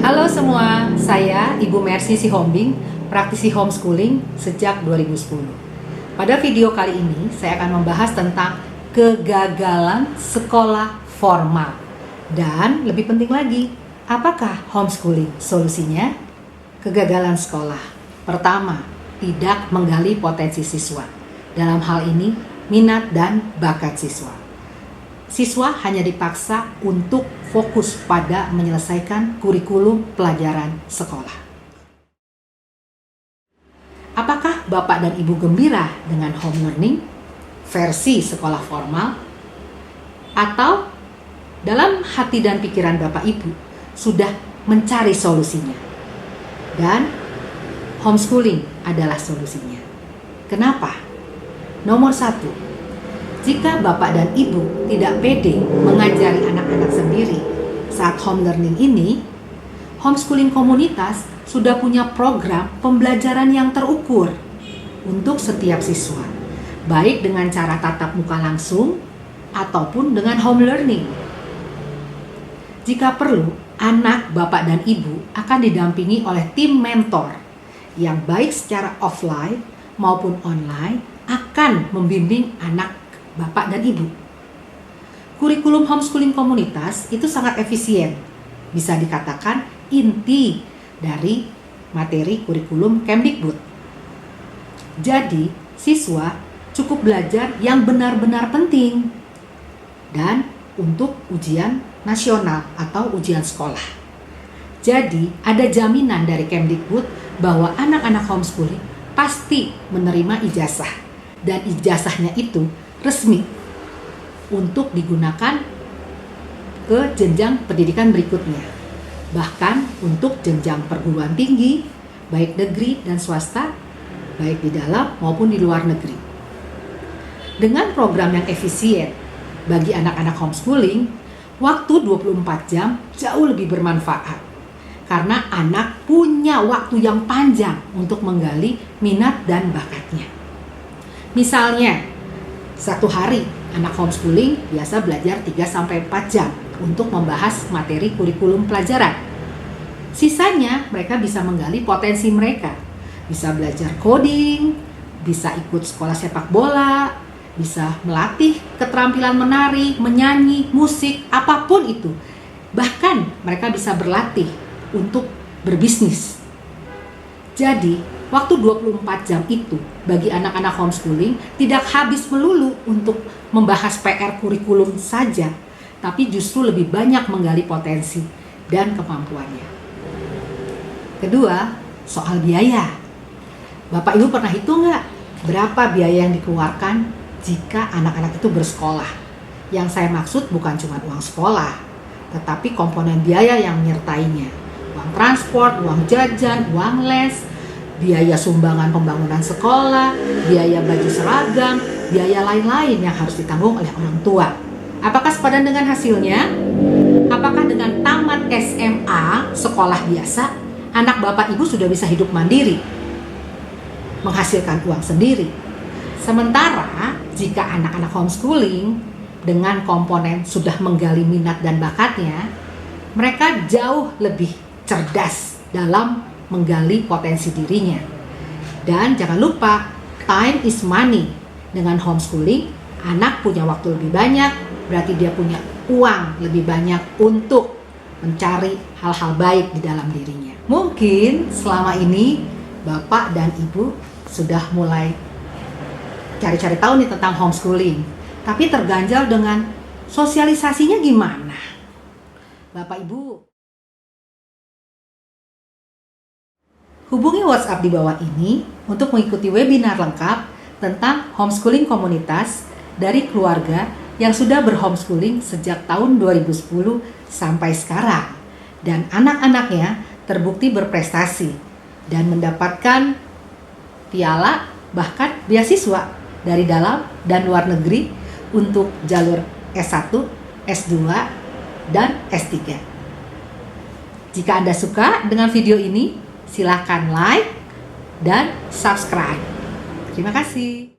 Halo semua, saya Ibu Mercy Sihombing, praktisi homeschooling sejak 2010. Pada video kali ini, saya akan membahas tentang kegagalan sekolah formal. Dan lebih penting lagi, apakah homeschooling solusinya? Kegagalan sekolah. Pertama, tidak menggali potensi siswa. Dalam hal ini, minat dan bakat siswa. Siswa hanya dipaksa untuk fokus pada menyelesaikan kurikulum pelajaran sekolah. Apakah Bapak dan Ibu gembira dengan home learning versi sekolah formal? Atau dalam hati dan pikiran Bapak Ibu sudah mencari solusinya? Dan homeschooling adalah solusinya. Kenapa? Nomor 1, jika Bapak dan Ibu tidak pede mengajari anak-anak sendiri saat home learning ini, homeschooling komunitas sudah punya program pembelajaran yang terukur untuk setiap siswa, baik dengan cara tatap muka langsung ataupun dengan home learning. Jika perlu, anak Bapak dan Ibu akan didampingi oleh tim mentor yang baik secara offline maupun online akan membimbing anak Bapak dan Ibu. Kurikulum homeschooling komunitas itu sangat efisien. Bisa dikatakan inti dari materi kurikulum Kemdikbud. Jadi, siswa cukup belajar yang benar-benar penting dan untuk ujian nasional atau ujian sekolah. Jadi, ada jaminan dari Kemdikbud bahwa anak-anak homeschooling pasti menerima ijazah, dan ijazahnya itu resmi untuk digunakan ke jenjang pendidikan berikutnya, bahkan untuk jenjang perguruan tinggi baik negeri dan swasta, baik di dalam maupun di luar negeri. Dengan program yang efisien bagi anak-anak homeschooling, waktu 24 jam jauh lebih bermanfaat karena anak punya waktu yang panjang untuk menggali minat dan bakatnya. Misalnya, satu hari anak homeschooling biasa belajar 3-4 jam untuk membahas materi kurikulum pelajaran. Sisanya mereka bisa menggali potensi mereka. Bisa belajar coding, bisa ikut sekolah sepak bola, bisa melatih keterampilan menari, menyanyi, musik, apapun itu. Bahkan mereka bisa berlatih untuk berbisnis. Jadi, waktu 24 jam itu bagi anak-anak homeschooling tidak habis melulu untuk membahas PR kurikulum saja, tapi justru lebih banyak menggali potensi dan kemampuannya. Kedua, soal biaya. Bapak Ibu pernah hitung nggak berapa biaya yang dikeluarkan jika anak-anak itu bersekolah? Yang saya maksud bukan cuma uang sekolah, tetapi komponen biaya yang menyertainya. Uang transport, uang jajan, uang les, biaya sumbangan pembangunan sekolah, biaya baju seragam, biaya lain-lain yang harus ditanggung oleh orang tua. Apakah sepadan dengan hasilnya? Apakah dengan tamat SMA, sekolah biasa, anak Bapak Ibu sudah bisa hidup mandiri, menghasilkan uang sendiri? Sementara jika anak-anak homeschooling dengan komponen sudah menggali minat dan bakatnya, mereka jauh lebih cerdas dalam menggali potensi dirinya. Dan jangan lupa, time is money. Dengan homeschooling, anak punya waktu lebih banyak, berarti dia punya uang lebih banyak untuk mencari hal-hal baik di dalam dirinya. Mungkin selama ini Bapak dan Ibu sudah mulai cari-cari tahu nih tentang homeschooling, tapi terganjal dengan sosialisasinya gimana? Bapak Ibu, hubungi WhatsApp di bawah ini untuk mengikuti webinar lengkap tentang homeschooling komunitas dari keluarga yang sudah berhomeschooling sejak tahun 2010 sampai sekarang. Dan anak-anaknya terbukti berprestasi dan mendapatkan piala bahkan beasiswa dari dalam dan luar negeri untuk jalur S1, S2, dan S3. Jika Anda suka dengan video ini, silakan like dan subscribe. Terima kasih.